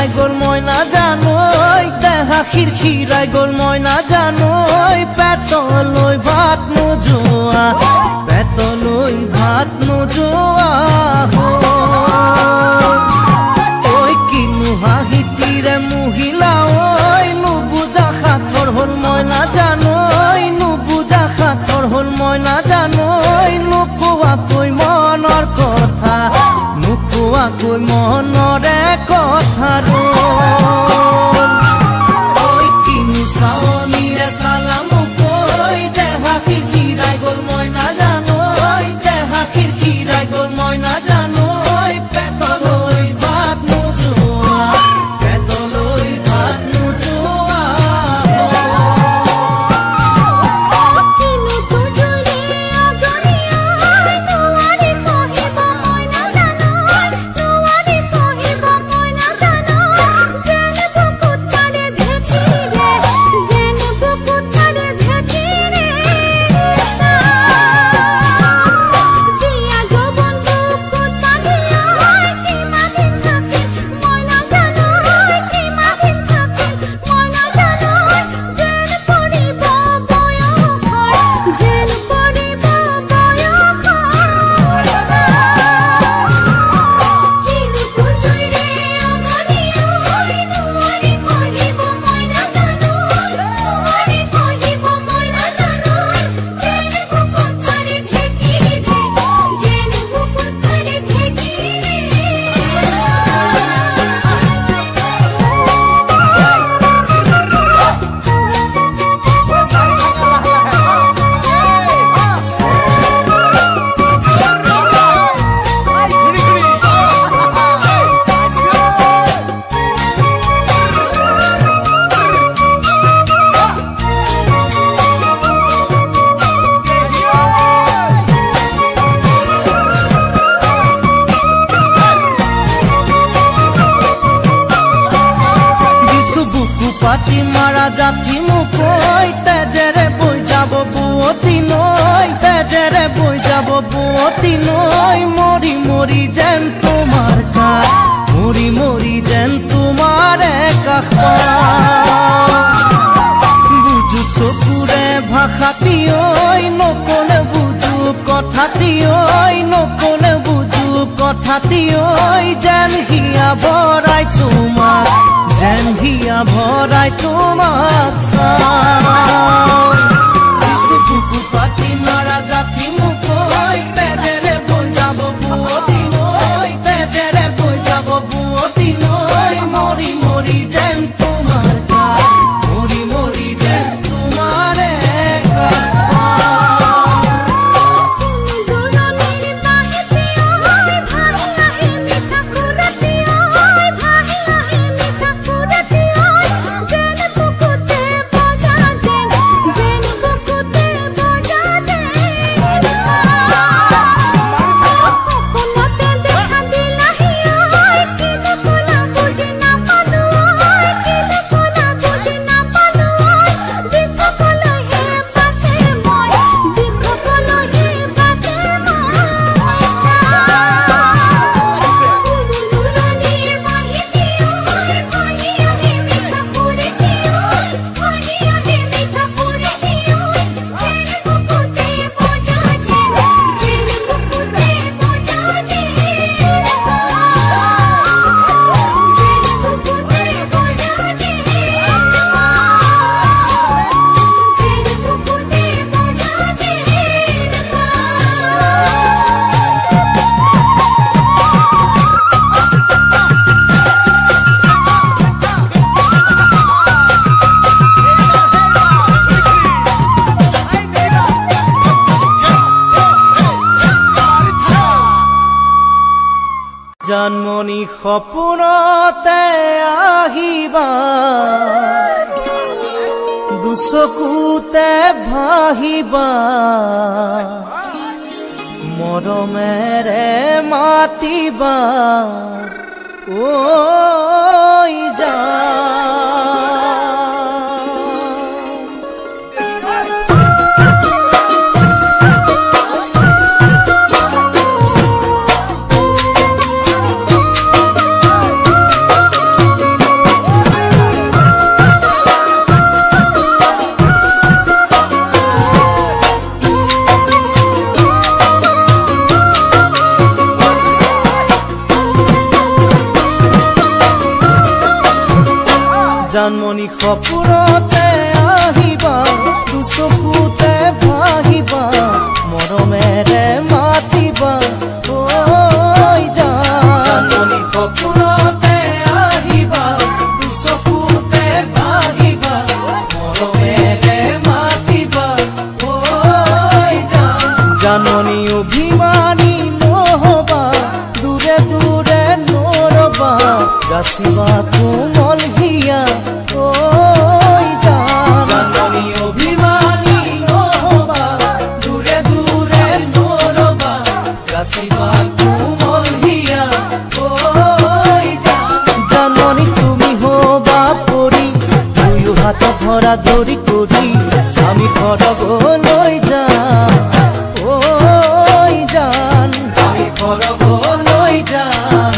খিৰখিৰাই গ'ল মই নাজানো দেহা খিৰখিৰাই গ'ল মই নাজানো পেটলৈ ভাত নোযোৱা পেটলৈ ভাত নোযোৱা ঐ কিনো হাঁহিটিৰে মহিলা ঐ নুবুজা সাঁথৰ হ'ল মই নাজানো নুবুজা সাঁথৰ হ'ল মই নাজানো নোকোৱাকৈ মনৰ কথা নোকোৱাকৈ মনৰে কথাৰো ঐ কিনো চাৱনিৰে চালা মোক ঐ দেহা খিৰখিৰাই গ'ল মই নাজানো দেহা খিৰখিৰাই গ'ল মই নাজানো পেটলৈ ভাত নোযোৱা পেটলৈ ভাত নোযোৱা পাতি মাৰা জাঠি মোক তেজেৰে বৈ যাব বুৱতী নৈ তেজেৰে বৈ যাব বুৱতী নৈ মৰি মৰি যেন তোমাৰ কাষ মৰি মৰি যেন তোমাৰে কাষ বুজো চকুৰে ভাষাটি ঐ নকলে বুজো কথাটি ঐ নকলে বুজো কথাটি ঐ যেন হিয়া ভৰাই তোমাক যেন হিয়া ভৰাই তোমাক বুকু পাতি মাৰা জাঠি মোক তেজেৰে বৈ যাব বুৱতী নৈ তেজেৰে বৈ যাব বুৱতী নৈ মৰি মৰি যেন তোমাৰ কাষ মৰি মৰি যেন তোমাৰে জানমণি সপোনতে আহিবা দুচকুতে ভাহিবা মৰমেৰে মাতিবা ঐ জান জানমণি সপোনতে আহিবা দুচকুতে ভাহিবা মৰমেৰে মাতিবা ঐ জানমণি সপোনতে আহিবা দুচকুতে ভাহিবা মৰমেৰে মাতিবা ঐ জানমণি অভিমানী নহবা দূৰে দূৰে নৰবা যাচিবা কোমল হিয়া ঐ জানমণি অভিমানী নহবা দূৰে দূৰে নৰবা যাচিবা কোমল হিয়া ঐ জানমণি তুমি হবা পৰি দুয়ো হাত ধৰা ধৰি কৰি আমি সৰগলৈ যাম ঐ জান আমি সৰগলৈ যাম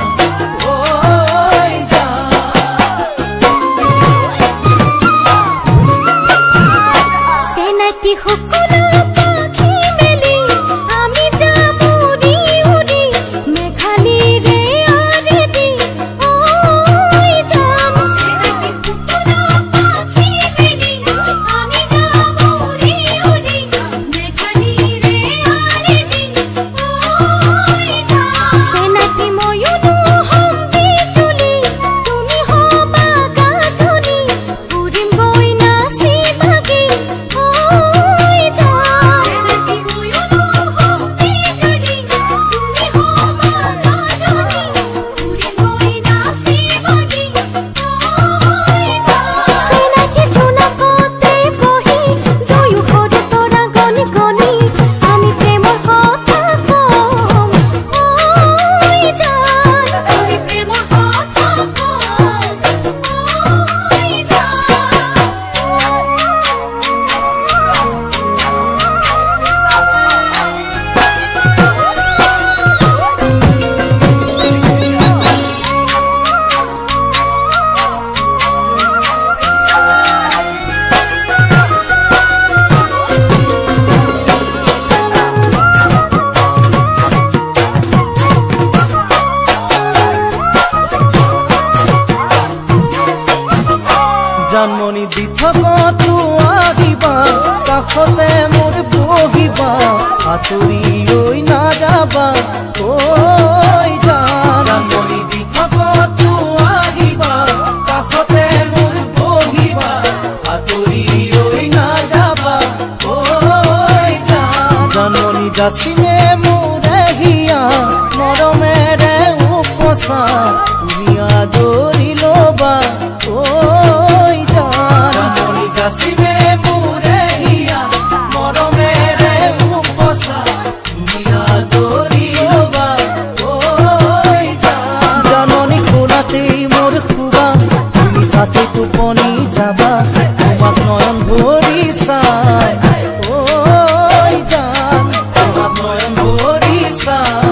জানমণি দি থকাটো আহিবা কাষতে মোৰ বহিবা আঁতৰি ঐ নাযাবা ঐ জানমণি দি থকাটো আহিবা কাষতে মোৰ বহিবা আঁতৰি ঐ নাযাবা ঐ জানমণি যাচিলে মোৰে হিয়া মৰমেৰে উপচা তুমি আদৰি ল'বা ঐ যাচিলে মোৰে হিয়া মৰমেৰে উপচা তুমি আদৰি ল'বা ঐ জানমণি কোলাতেই মোৰ শুবা তুমি তাতে টোপনি যাবা তোমাক নয়ন ভৰি চাই ঐ জান তোমাক নয়ন ভৰি চাই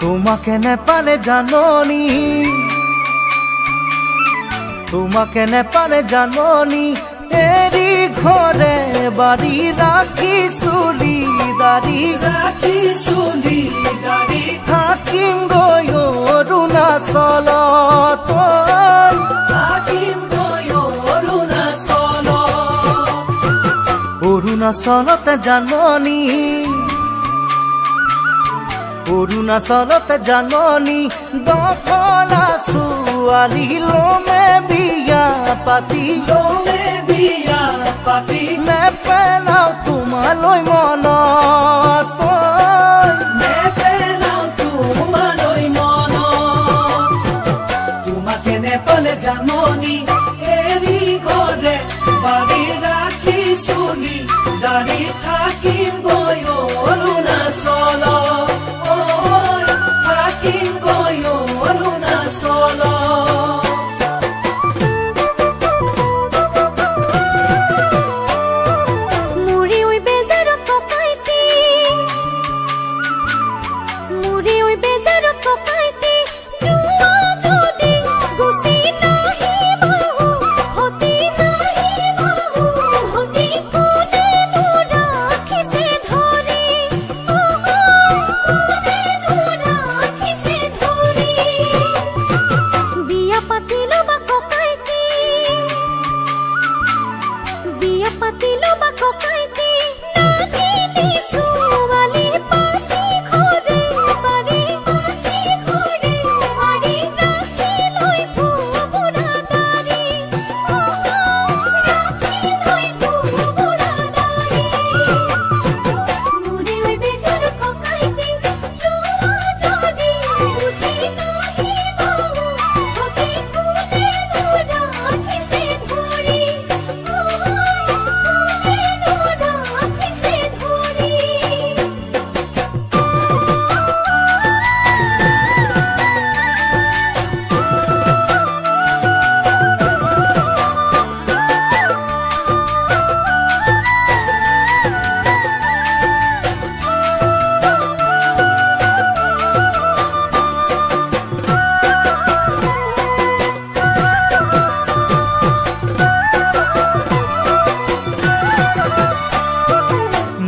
তোমাকে নেপালে জাননি তোমাকে নেপালে জাননি এৰি ঘৰে বাৰী ৰাখি চুলি দাৰি থাকিম গৈ অৰুণাচলত অৰুণাচলতে জাননী অৰুণাচলতে জাননী দফলা ছোৱালী লমে বিয়া পাতি নেপেলাও তোমালৈ মনত তোমাকে নেপালে জাননী এৰি ঘৰে বাৰী ৰাখি চুলি দাৰি থাকিম গৈ অৰুণাচল থাকিম গৈ অৰুণাচল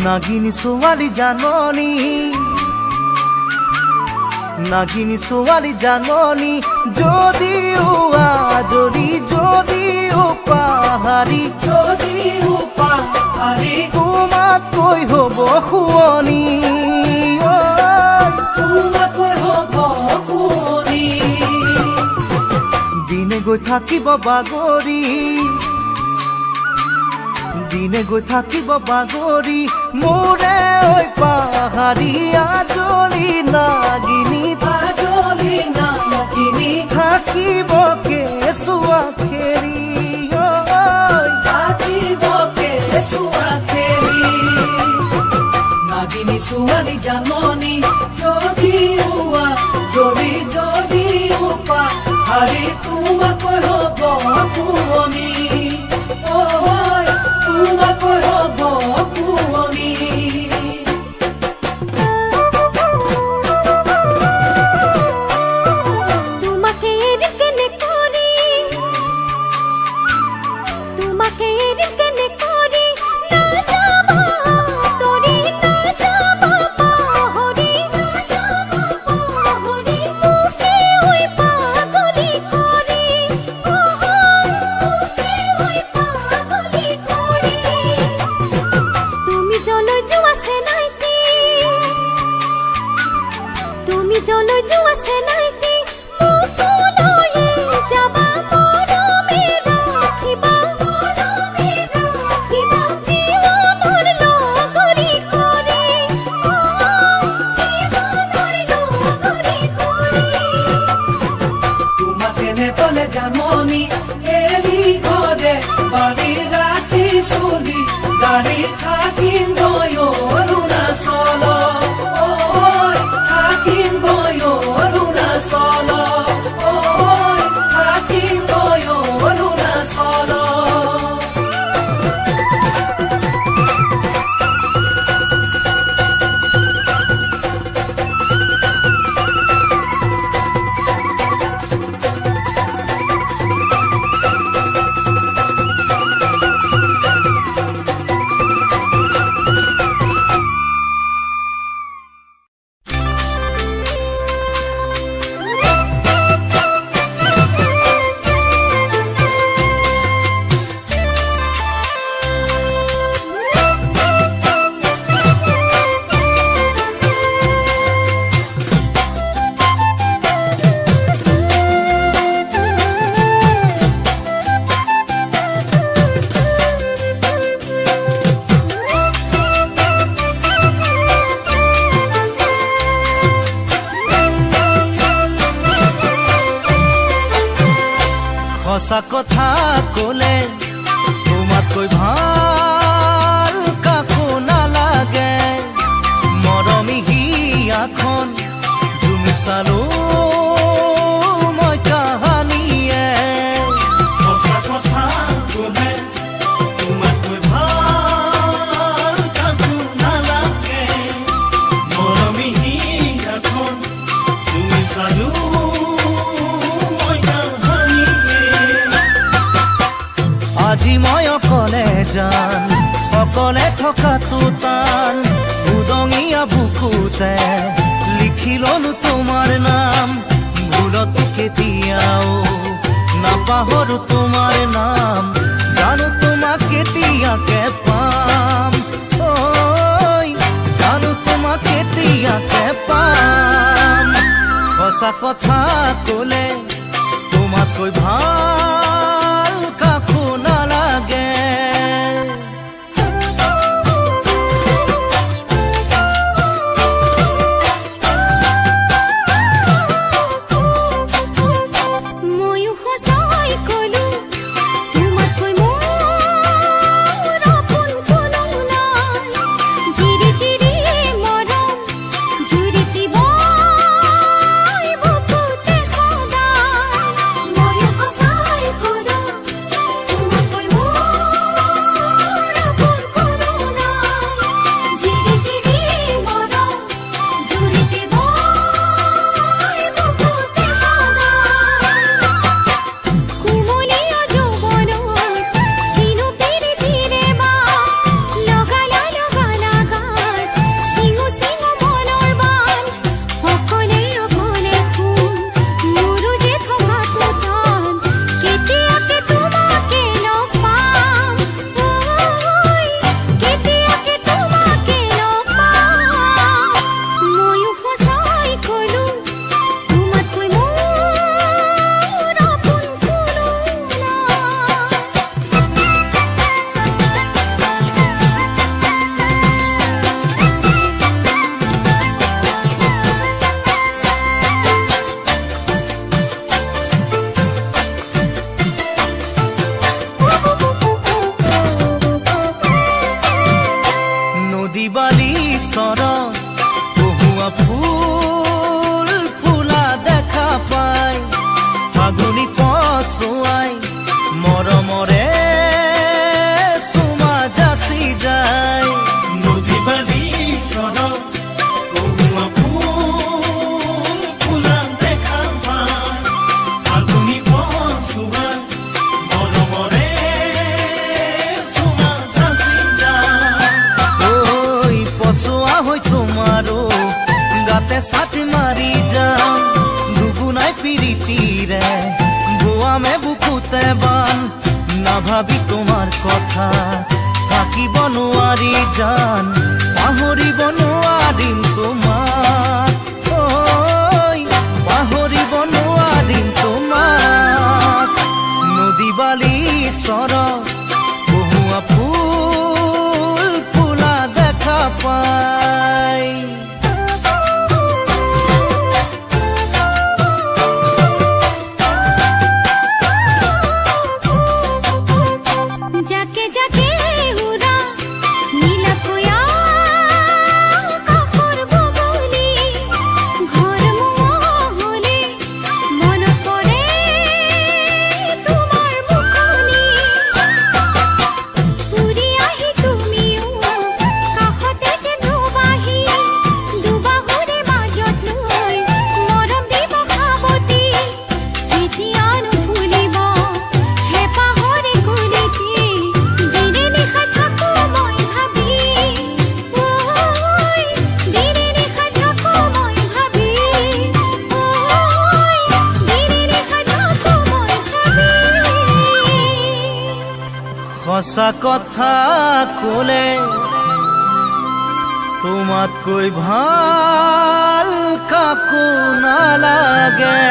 নাগিনী ছোৱালী জাননী নাগিনী ছোৱালী জাননী যদিও আজৰি যদিও পাহাৰী তোমাকৈ হ'ব শুৱনি দিনে গৈ থাকিব বাগৰি দিনে গৈ থাকিব বাগৰি মোৰে ঐ পাহাৰী আজলি নাগিনী থাকিব কেঁচুৱা খেৰি নাগিনী ছোৱালী জাননী যদিও পাহাৰী তোমাকৈ হ'ব শুৱনি তোমাকৈ হ'ব শুৱনি না যাবা তৰি না যাবা পাহৰি সঁচা কথা কলে তোমাতকৈ ভাল কাকো নালাগে মৰমী হিয়াখন তুমি চালো মই কাহানিয়ে সঁচা কথা কলে তোমাতকৈ ভাল কাকো নালাগে মৰমী হিয়াখন তুমি চালো আজি মই অকলে যান অকলে থকাটো টান উদঙীয়া বুকুতে লিখি ললো তোমাৰ নাম ভুলতো কেতিয়াও নাপাহৰো তোমাৰ নাম জানো তোমাক কেতিয়াকে পাম ঐ জানো তোমাক কেতিয়াকে পাম সঁচা কথা কলে তোমাতকৈ ভাল কাকো নালাগে ফুল ফুলা দেখা পায় ফাগুনি পচুৱাই মৰমৰে চুমা যাচি যায় নদী বালি চৰত বহুৱা ফুল ফুলা দেখা পায় ফাগুনি পচুৱাই মৰমৰে চুমা যাচি যায় ঐ পচুৱা হৈ তোমাৰো গাতে ছাতি মাৰি যাম দুগুণাই পিৰিতিৰে বোৱামে বুকুতে বান নাভাবি তোমাৰ কথা থাকিব নোৱাৰি জান পাহৰিব নোৱাৰিম তোমাক ঐ পাহৰিব নোৱাৰিম তোমাক নদী বালি চৰত বহুৱা ফুল ফুলা দেখা পায় সঁচা কথা কলে তোমাতকৈ ভাল কাকো নালাগে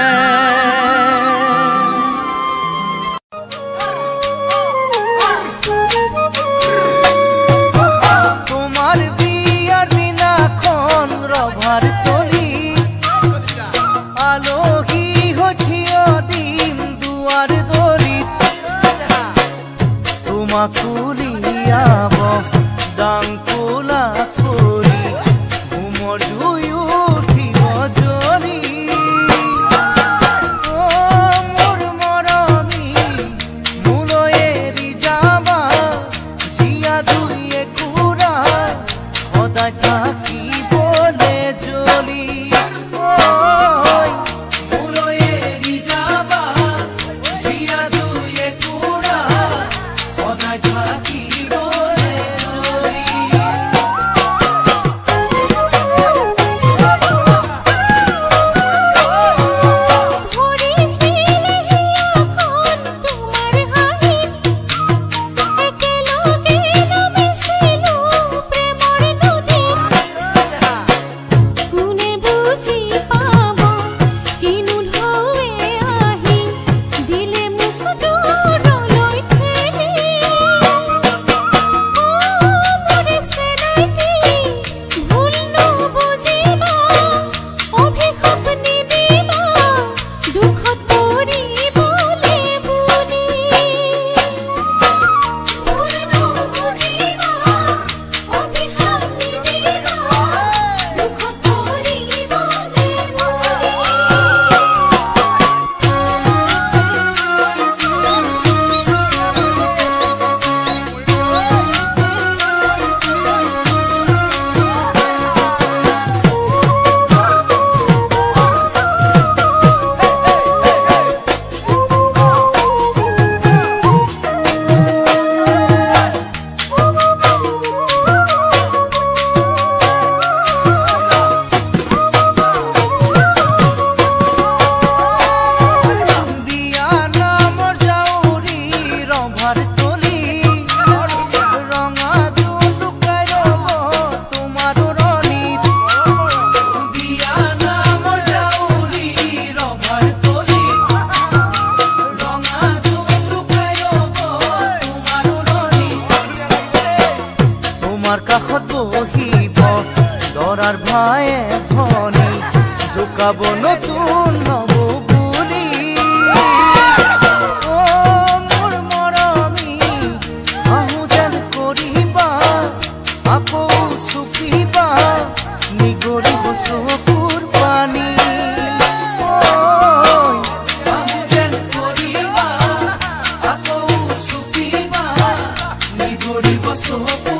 তোমাৰ বিয়াৰ দিনাখন ৰভাৰ তলি আলহী হৈ থিয় দিম দুৱাৰ দলিত সদায় থাকিবলে জ্বলি কাষত বহিব লৰাৰ ভায়ে ধনী জোকাব নতুন নব বুলি মোৰ মৰমী আহো যেন কৰিবা আকৌ চুপিবা নিগৰিব চকুৰ পানী আহো যেন কৰিবা আকৌ চুপিবা নিগৰিব চকুৰ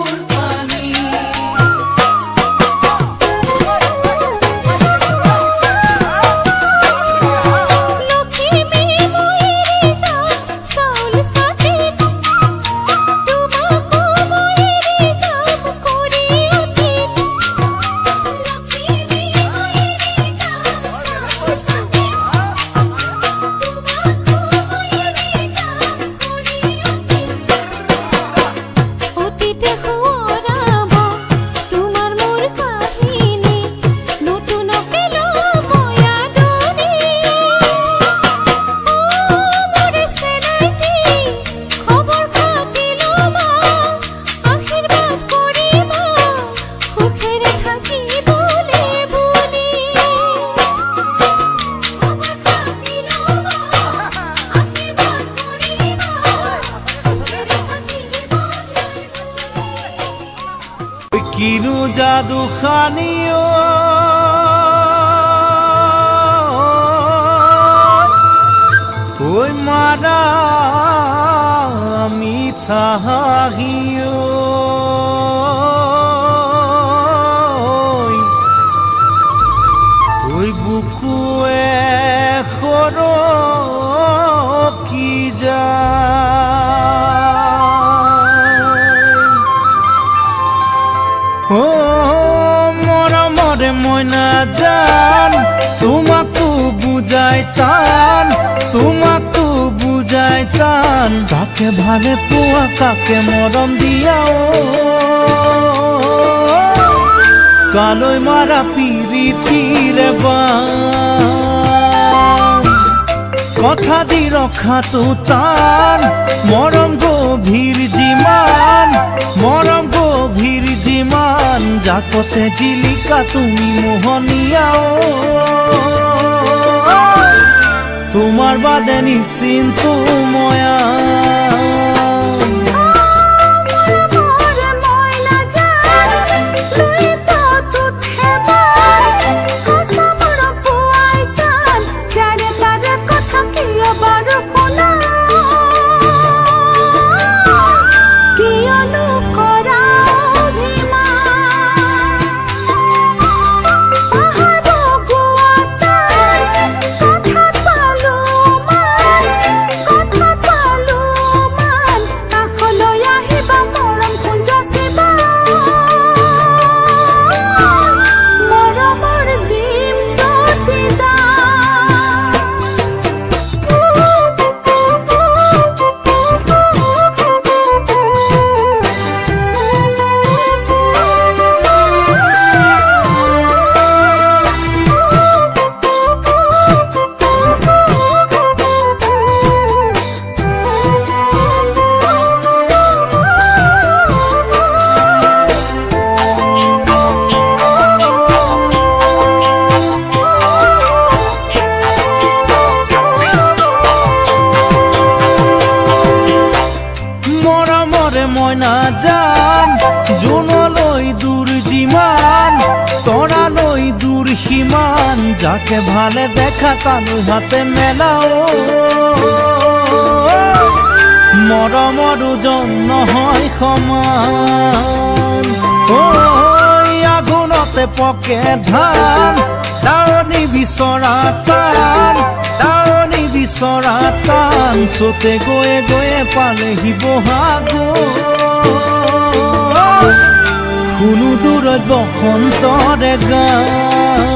কিনো যাদু খানিও ওই মারা মিঠা হাহিও ওই বুকুয়ে খর কি যা মরমরে ময়না জান তোমাকো বুঝাই টান তোমাকো বুঝাই টান কাকে ভালে পোয়া কাকে মরম দিয়াও কালই মারা পিরিতির কথা দি রখাতো টান মরম গভীর জিমান মরম গভীর জিমান জাকতে জিলিকা তুমি মোহনিয়াও তোমার বাদে নিশ্চিন্ত ময়া কিমান যাকে ভালে দেখা তালৈ হাতে মেলাও মৰমৰ ওজন নহয় সমান আগুনতে পকে ধান দাৱনী বিচৰা টান চতে গৈয়ে গৈয়ে পালেহি বহাগৰ শুনো দূৰত বসন্তৰে গান